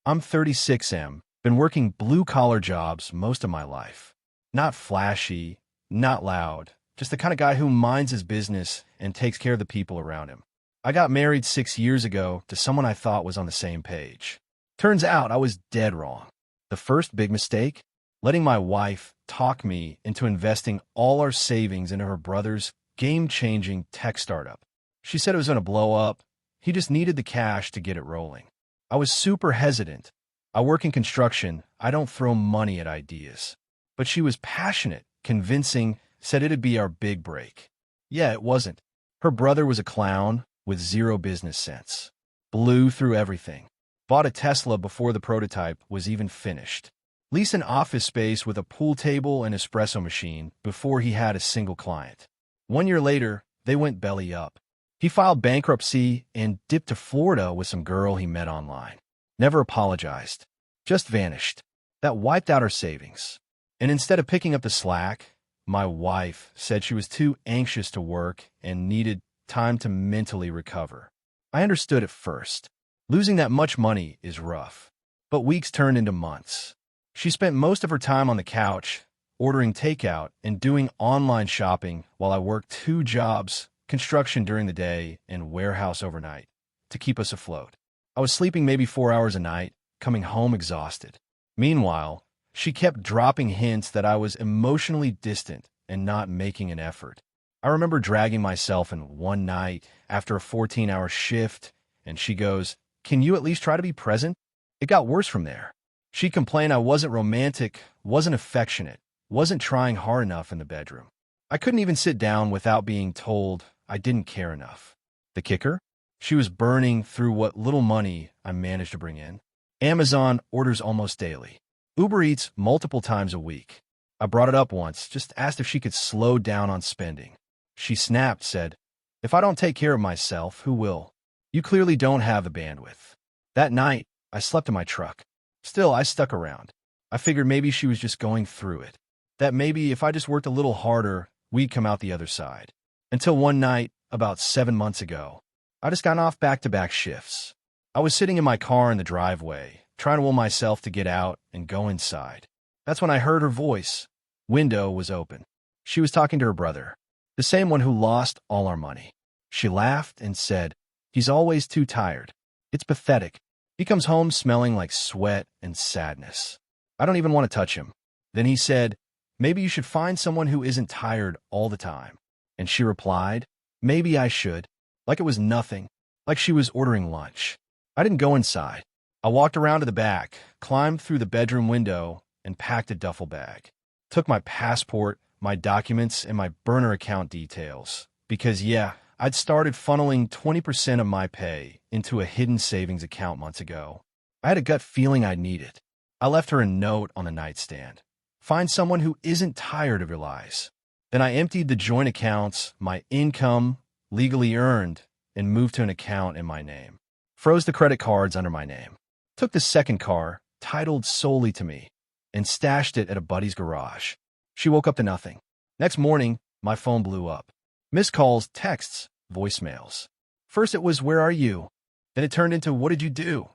I'm 36M, been working blue-collar jobs most of my life. Not flashy, not loud, just the kind of guy who minds his business and takes care of the people around him. I got married 6 years ago to someone I thought was on the same page. Turns out I was dead wrong. The first big mistake? Letting my wife talk me into investing all our savings into her brother's game-changing tech startup. She said it was going to blow up. He just needed the cash to get it rolling. I was super hesitant. I work in construction. I don't throw money at ideas. But she was passionate, convincing, said it'd be our big break. Yeah, it wasn't. Her brother was a clown with zero business sense. Blew through everything. Bought a Tesla before the prototype was even finished. Leased an office space with a pool table and espresso machine before he had a single client. 1 year later, they went belly up. He filed bankruptcy and dipped to Florida with some girl he met online. Never apologized. Just vanished. That wiped out our savings. And instead of picking up the slack, my wife said she was too anxious to work and needed time to mentally recover. I understood at first. Losing that much money is rough. But weeks turned into months. She spent most of her time on the couch, ordering takeout and doing online shopping while I worked 2 jobs, construction during the day and warehouse overnight, to keep us afloat. I was sleeping maybe 4 hours a night, coming home exhausted. Meanwhile, she kept dropping hints that I was emotionally distant and not making an effort. I remember dragging myself in one night after a 14-hour shift, and she goes, "Can you at least try to be present?" It got worse from there. She complained I wasn't romantic, wasn't affectionate, wasn't trying hard enough in the bedroom. I couldn't even sit down without being told I didn't care enough. The kicker? She was burning through what little money I managed to bring in. Amazon orders almost daily. Uber Eats multiple times a week. I brought it up once, just asked if she could slow down on spending. She snapped, said, "If I don't take care of myself, who will? You clearly don't have the bandwidth." That night, I slept in my truck. Still, I stuck around. I figured maybe she was just going through it. That maybe if I just worked a little harder, we'd come out the other side. Until one night, about 7 months ago, I just got off back-to-back shifts. I was sitting in my car in the driveway, trying to will myself to get out and go inside. That's when I heard her voice. Window was open. She was talking to her brother, the same one who lost all our money. She laughed and said, "He's always too tired. It's pathetic. He comes home smelling like sweat and sadness. I don't even want to touch him." Then he said, "Maybe you should find someone who isn't tired all the time." And she replied, "Maybe I should," like it was nothing, like she was ordering lunch. I didn't go inside. I walked around to the back, climbed through the bedroom window, and packed a duffel bag. Took my passport, my documents, and my burner account details. Because, yeah, I'd started funneling 20% of my pay into a hidden savings account months ago. I had a gut feeling I'd need it. I left her a note on the nightstand. Find someone who isn't tired of your lies. Then I emptied the joint accounts, my income, legally earned, and moved to an account in my name. Froze the credit cards under my name. Took the second car, titled solely to me, and stashed it at a buddy's garage. She woke up to nothing. Next morning, my phone blew up. Missed calls, texts, voicemails. First it was, "Where are you?" Then it turned into, "What did you do?"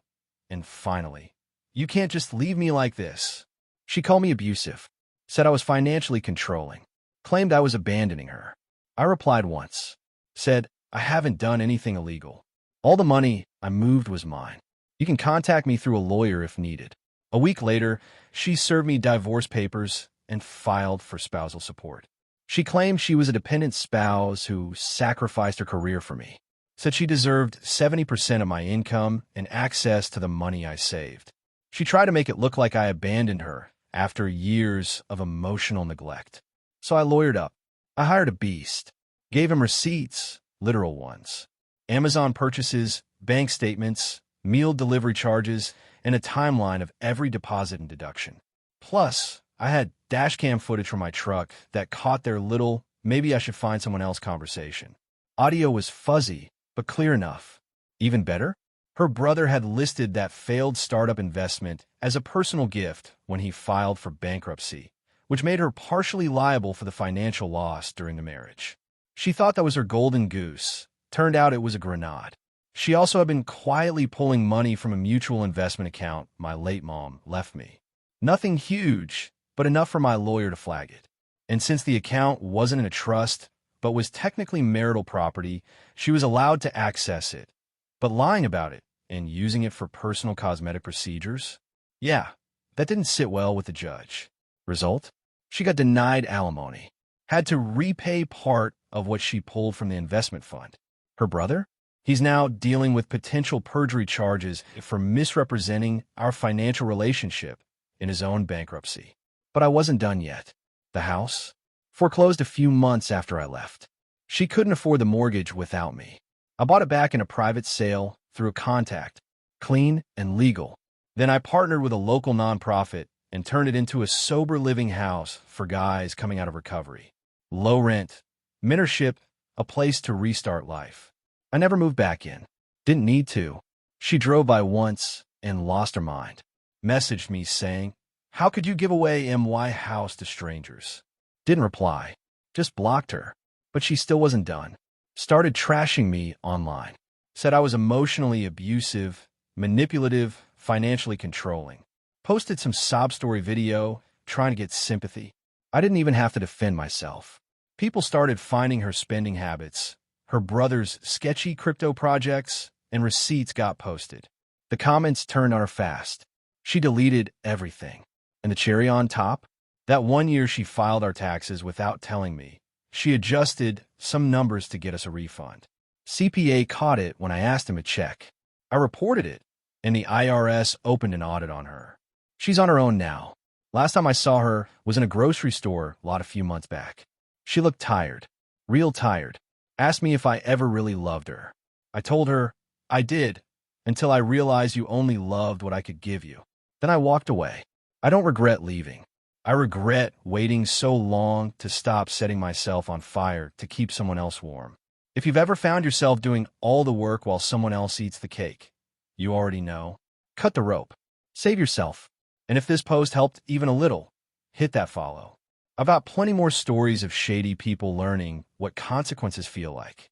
And finally, "You can't just leave me like this." She called me abusive, said I was financially controlling, claimed I was abandoning her. I replied once, said, "I haven't done anything illegal. All the money I moved was mine. You can contact me through a lawyer if needed." A week later, she served me divorce papers and filed for spousal support. She claimed she was a dependent spouse who sacrificed her career for me. Said she deserved 70% of my income and access to the money I saved. She tried to make it look like I abandoned her after years of emotional neglect. So I lawyered up. I hired a beast. Gave him receipts, literal ones. Amazon purchases, bank statements, meal delivery charges, and a timeline of every deposit and deduction. Plus, I had dashcam footage from my truck that caught their little, "maybe I should find someone else" conversation. Audio was fuzzy, but clear enough. Even better, her brother had listed that failed startup investment as a personal gift when he filed for bankruptcy, which made her partially liable for the financial loss during the marriage. She thought that was her golden goose. Turned out it was a grenade. She also had been quietly pulling money from a mutual investment account my late mom left me. Nothing huge, but enough for my lawyer to flag it. And since the account wasn't in a trust, but was technically marital property, she was allowed to access it. But lying about it and using it for personal cosmetic procedures? Yeah, that didn't sit well with the judge. Result? She got denied alimony. Had to repay part of what she pulled from the investment fund. Her brother? He's now dealing with potential perjury charges for misrepresenting our financial relationship in his own bankruptcy. But I wasn't done yet. The house? Foreclosed a few months after I left. She couldn't afford the mortgage without me. I bought it back in a private sale through a contact, clean and legal. Then I partnered with a local nonprofit and turned it into a sober living house for guys coming out of recovery. Low rent, mentorship, a place to restart life. I never moved back in. Didn't need to. She drove by once and lost her mind. Messaged me saying, "How could you give away my house to strangers?" Didn't reply. Just blocked her. But she still wasn't done. Started trashing me online. Said I was emotionally abusive, manipulative, financially controlling. Posted some sob story video trying to get sympathy. I didn't even have to defend myself. People started finding her spending habits. Her brother's sketchy crypto projects and receipts got posted. The comments turned on her fast. She deleted everything. And the cherry on top? That one year she filed our taxes without telling me. She adjusted some numbers to get us a refund. CPA caught it when I asked him to check. I reported it, and the IRS opened an audit on her. She's on her own now. Last time I saw her was in a grocery store lot a few months back. She looked tired, real tired. Asked me if I ever really loved her. I told her, I did, until I realized you only loved what I could give you. Then I walked away. I don't regret leaving. I regret waiting so long to stop setting myself on fire to keep someone else warm. If you've ever found yourself doing all the work while someone else eats the cake, you already know. Cut the rope. Save yourself. And if this post helped even a little, hit that follow. I've got plenty more stories of shady people learning what consequences feel like.